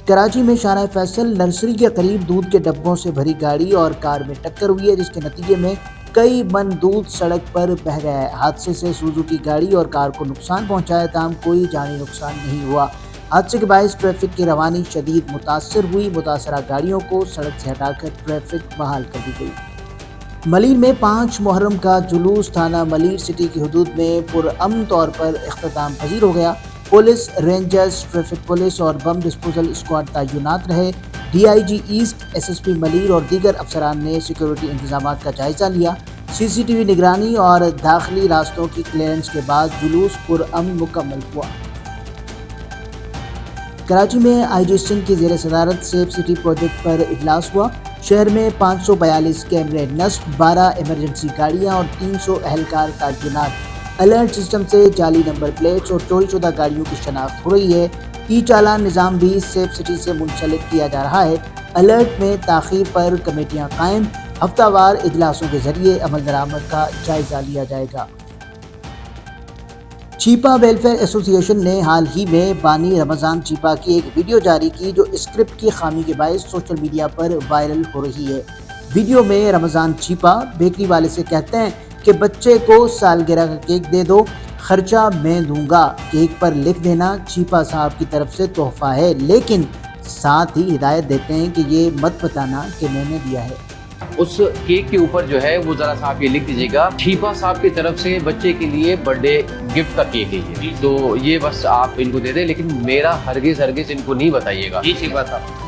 کراچی میں شارع فیصل نرسری کے قریب دودھ کے ڈبوں سے بھری گاڑی اور کار میں ٹکر ہوئی ہے، جس کے نتیجے میں کئی من دودھ سڑک پر بہہ گیا ہے۔ حادثے سے سوزوکی گاڑی اور کار کو نقصان پہنچا ہے، تاہم کوئی جانی نقصان نہیں ہوا۔ حادثے کے باعث ٹریفک کی روانی شدید متاثر ہوئی۔ متاثرہ گاڑیوں کو سڑک سے ہٹا کر ٹریفک بحال کر دی گئی۔ ملیر میں 5 محرم کا جلوس تھانہ ملیر سٹی کی حدود میں پرامن طور پر اختتام پذیر ہو گیا۔ پولیس، رینجرز، ٹریفک پولیس اور بم ڈسپوزل اسکواڈ تعینات رہے۔ D I G east, S S P Malir اور دیگر افسران نے سیکیورٹی انتظامات کا جائزہ لیا۔ سی سی ٹی وی نگرانی اور داخلی راستوں کی کلیئرنس کے بعد جلوس پرامن مکمل ہوا۔ کراچی میں آئی جی سندھ کی زیر صدارت سیف سٹی پروجیکٹ پر اجلاس ہوا۔ شہر میں 542 کیمرے نصب، 12 ایمرجنسی گاڑیاں اور 300 اہلکار تعینات۔ الرٹ سسٹم سے جعلی نمبر پلیٹس اور چوری شدہ گاڑیوں کی شناخت ہو رہی ہے۔ ای چالان نظام بھی سیف سٹی سے منسلک کیا جا رہا ہے۔ الرٹ میں تاخیر پر کمیٹیاں قائم، ہفتہ وار اجلاسوں کے ذریعے عمل درآمد کا جائزہ لیا جائے گا۔ چیپا ویلفیئر ایسوسی ایشن نے حال ہی میں بانی رمضان چیپا کی ایک ویڈیو جاری کی، جو اسکرپٹ کی خامی کے باعث سوشل میڈیا پر وائرل ہو رہی ہے۔ ویڈیو میں رمضان چیپا بیکری والے سے کہتے ہیں کہ بچے کو سالگرہ کا کیک دے دو، خرچہ میں دوں گا، کیک پر لکھ دینا چیپا صاحب کی طرف سے تحفہ ہے، لیکن ساتھ ہی ہدایت دیتے ہیں کہ یہ مت بتانا کہ میں نے دیا ہے۔ اس کیک کے اوپر جو ہے وہ ذرا صاحب یہ لکھ دیجیے گا، چیپا صاحب کی طرف سے بچے کے لیے برتھ ڈے گفٹ کا کیک ہے یہ، تو یہ بس آپ ان کو دے دیں، لیکن میرا ہرگز ان کو نہیں بتائیے گا۔ جی چیپا صاحب۔